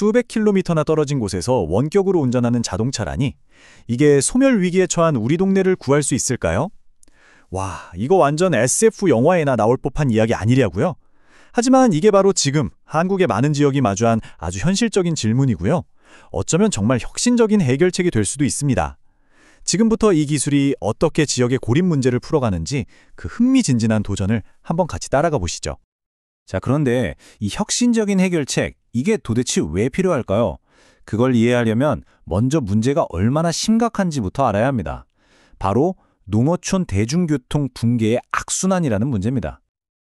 수백 킬로미터나 떨어진 곳에서 원격으로 운전하는 자동차라니 이게 소멸 위기에 처한 우리 동네를 구할 수 있을까요? 와, 이거 완전 SF 영화에나 나올 법한 이야기 아니냐고요? 하지만 이게 바로 지금 한국의 많은 지역이 마주한 아주 현실적인 질문이고요. 어쩌면 정말 혁신적인 해결책이 될 수도 있습니다. 지금부터 이 기술이 어떻게 지역의 고립 문제를 풀어가는지 그 흥미진진한 도전을 한번 같이 따라가 보시죠. 자, 그런데 이 혁신적인 해결책, 이게 도대체 왜 필요할까요? 그걸 이해하려면 먼저 문제가 얼마나 심각한지부터 알아야 합니다. 바로 농어촌 대중교통 붕괴의 악순환이라는 문제입니다.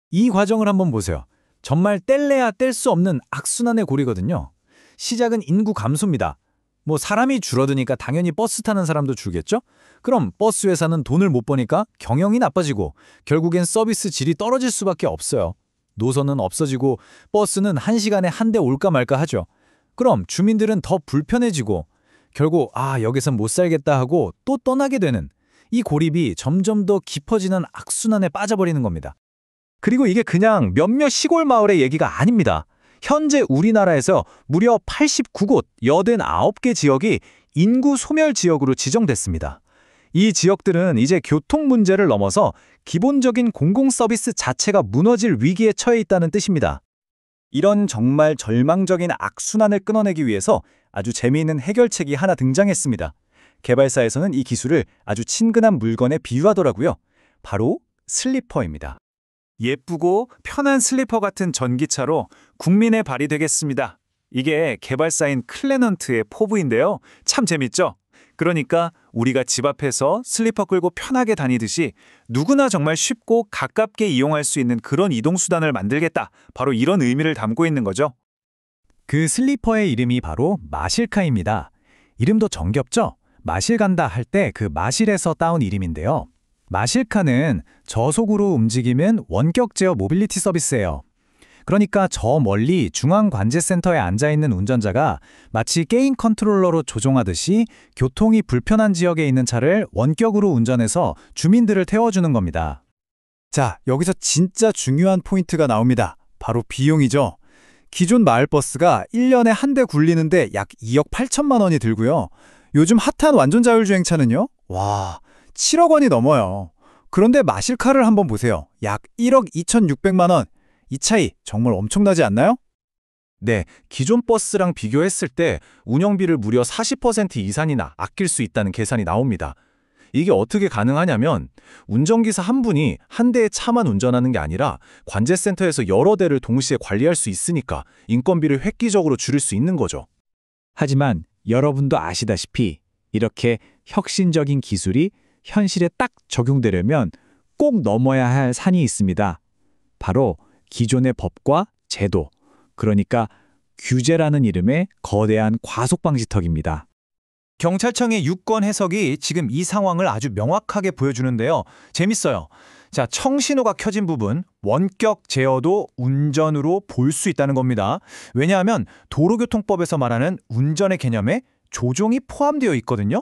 이 과정을 한번 보세요. 정말 뗄래야 뗄 수 없는 악순환의 고리거든요. 시작은 인구 감소입니다. 사람이 줄어드니까 당연히 버스 타는 사람도 줄겠죠? 그럼 버스 회사는 돈을 못 버니까 경영이 나빠지고 결국엔 서비스 질이 떨어질 수밖에 없어요. 노선은 없어지고 버스는 1시간에 한 대 올까 말까 하죠. 그럼 주민들은 더 불편해지고 결국 여기선 못 살겠다 하고 또 떠나게 되는 이 고립이 점점 더 깊어지는 악순환에 빠져버리는 겁니다. 그리고 이게 그냥 몇몇 시골 마을의 얘기가 아닙니다. 현재 우리나라에서 무려 89곳 89개 지역이 인구 소멸 지역으로 지정됐습니다. 이 지역들은 이제 교통 문제를 넘어서 기본적인 공공 서비스 자체가 무너질 위기에 처해 있다는 뜻입니다. 이런 정말 절망적인 악순환을 끊어내기 위해서 아주 재미있는 해결책이 하나 등장했습니다. 개발사에서는 이 기술을 아주 친근한 물건에 비유하더라고요. 바로 슬리퍼입니다. 예쁘고 편한 슬리퍼 같은 전기차로 국민의 발이 되겠습니다. 이게 개발사인 클래넌트의 포부인데요. 참 재밌죠? 그러니까 우리가 집 앞에서 슬리퍼 끌고 편하게 다니듯이 누구나 정말 쉽고 가깝게 이용할 수 있는 그런 이동수단을 만들겠다. 바로 이런 의미를 담고 있는 거죠. 그 슬리퍼의 이름이 바로 마실카입니다. 이름도 정겹죠? 마실 간다 할 때 그 마실에서 따온 이름인데요. 마실카는 저속으로 움직이는 원격 제어 모빌리티 서비스예요. 그러니까 저 멀리 중앙관제센터에 앉아있는 운전자가 마치 게임 컨트롤러로 조종하듯이 교통이 불편한 지역에 있는 차를 원격으로 운전해서 주민들을 태워주는 겁니다. 자, 여기서 진짜 중요한 포인트가 나옵니다. 바로 비용이죠. 기존 마을버스가 1년에 한 대 굴리는데 약 2억 8천만 원이 들고요. 요즘 핫한 완전 자율주행차는요? 와, 7억 원이 넘어요. 그런데 마실카를 한번 보세요. 약 1억 2,600만 원. 이 차이 정말 엄청나지 않나요? 네, 기존 버스랑 비교했을 때 운영비를 무려 40% 이상이나 아낄 수 있다는 계산이 나옵니다. 이게 어떻게 가능하냐면 운전기사 한 분이 한 대의 차만 운전하는 게 아니라 관제센터에서 여러 대를 동시에 관리할 수 있으니까 인건비를 획기적으로 줄일 수 있는 거죠. 하지만 여러분도 아시다시피 이렇게 혁신적인 기술이 현실에 딱 적용되려면 꼭 넘어야 할 산이 있습니다. 바로 기존의 법과 제도, 그러니까 규제라는 이름의 거대한 과속방지턱입니다. 경찰청의 유권 해석이 지금 이 상황을 아주 명확하게 보여주는데요. 재밌어요. 자, 청신호가 켜진 부분, 원격 제어도 운전으로 볼 수 있다는 겁니다. 왜냐하면 도로교통법에서 말하는 운전의 개념에 조종이 포함되어 있거든요.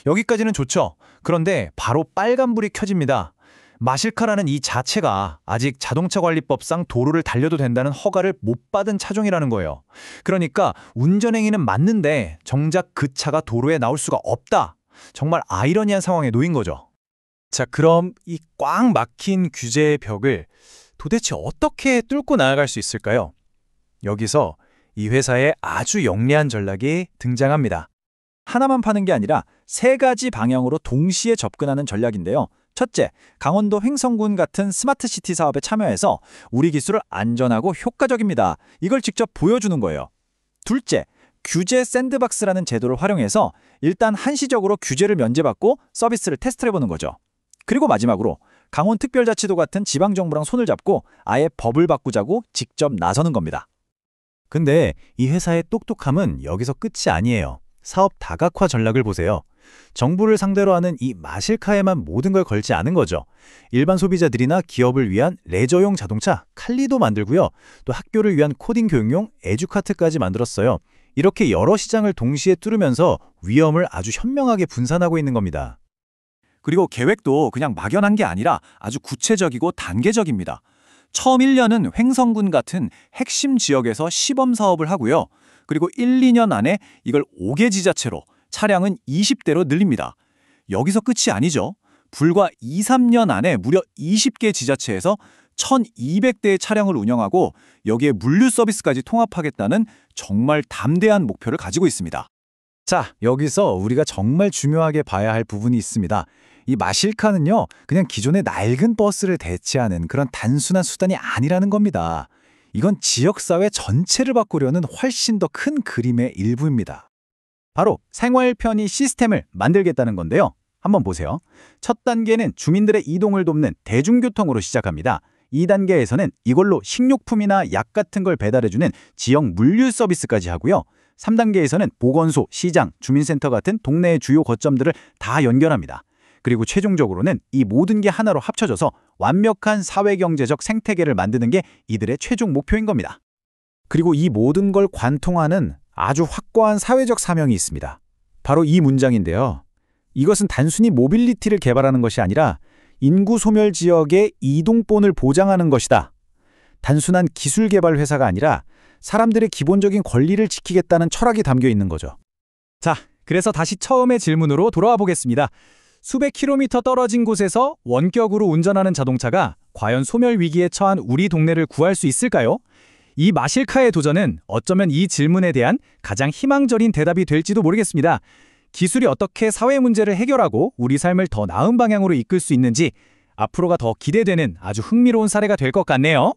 여기까지는 좋죠. 그런데 바로 빨간불이 켜집니다. 마실카라는 이 자체가 아직 자동차관리법상 도로를 달려도 된다는 허가를 못 받은 차종이라는 거예요. 그러니까 운전행위는 맞는데 정작 그 차가 도로에 나올 수가 없다. 정말 아이러니한 상황에 놓인 거죠. 자, 그럼 이 꽉 막힌 규제의 벽을 도대체 어떻게 뚫고 나아갈 수 있을까요? 여기서 이 회사의 아주 영리한 전략이 등장합니다. 하나만 파는 게 아니라 3가지 방향으로 동시에 접근하는 전략인데요. 첫째, 강원도 횡성군 같은 스마트시티 사업에 참여해서 우리 기술을 안전하고 효과적입니다. 이걸 직접 보여주는 거예요. 둘째, 규제 샌드박스라는 제도를 활용해서 일단 한시적으로 규제를 면제받고 서비스를 테스트해보는 거죠. 그리고 마지막으로 강원특별자치도 같은 지방정부랑 손을 잡고 아예 법을 바꾸자고 직접 나서는 겁니다. 근데 이 회사의 똑똑함은 여기서 끝이 아니에요. 사업 다각화 전략을 보세요. 정부를 상대로 하는 이 마실카에만 모든 걸 걸지 않은 거죠. 일반 소비자들이나 기업을 위한 레저용 자동차 칼리도 만들고요. 또 학교를 위한 코딩 교육용 에듀카트까지 만들었어요. 이렇게 여러 시장을 동시에 뚫으면서 위험을 아주 현명하게 분산하고 있는 겁니다. 그리고 계획도 그냥 막연한 게 아니라 아주 구체적이고 단계적입니다. 처음 1년은 횡성군 같은 핵심 지역에서 시범 사업을 하고요. 그리고 1, 2년 안에 이걸 5개 지자체로, 차량은 20대로 늘립니다. 여기서 끝이 아니죠. 불과 2, 3년 안에 무려 20개 지자체에서 1,200대의 차량을 운영하고 여기에 물류 서비스까지 통합하겠다는 정말 담대한 목표를 가지고 있습니다. 자, 여기서 우리가 정말 중요하게 봐야 할 부분이 있습니다. 이 마실카는요, 그냥 기존의 낡은 버스를 대체하는 그런 단순한 수단이 아니라는 겁니다. 이건 지역사회 전체를 바꾸려는 훨씬 더 큰 그림의 일부입니다. 바로 생활 편의 시스템을 만들겠다는 건데요. 한번 보세요. 첫 단계는 주민들의 이동을 돕는 대중교통으로 시작합니다. 2단계에서는 이걸로 식료품이나 약 같은 걸 배달해주는 지역 물류 서비스까지 하고요. 3단계에서는 보건소, 시장, 주민센터 같은 동네의 주요 거점들을 다 연결합니다. 그리고 최종적으로는 이 모든 게 하나로 합쳐져서 완벽한 사회경제적 생태계를 만드는 게 이들의 최종 목표인 겁니다. 그리고 이 모든 걸 관통하는 아주 확고한 사회적 사명이 있습니다. 바로 이 문장인데요. 이것은 단순히 모빌리티를 개발하는 것이 아니라 인구 소멸 지역의 이동본을 보장하는 것이다. 단순한 기술 개발 회사가 아니라 사람들의 기본적인 권리를 지키겠다는 철학이 담겨 있는 거죠. 자, 그래서 다시 처음의 질문으로 돌아와 보겠습니다. 수백 킬로미터 떨어진 곳에서 원격으로 운전하는 자동차가 과연 소멸 위기에 처한 우리 동네를 구할 수 있을까요? 이 마실카의 도전은 어쩌면 이 질문에 대한 가장 희망적인 대답이 될지도 모르겠습니다. 기술이 어떻게 사회 문제를 해결하고 우리 삶을 더 나은 방향으로 이끌 수 있는지 앞으로가 더 기대되는 아주 흥미로운 사례가 될 것 같네요.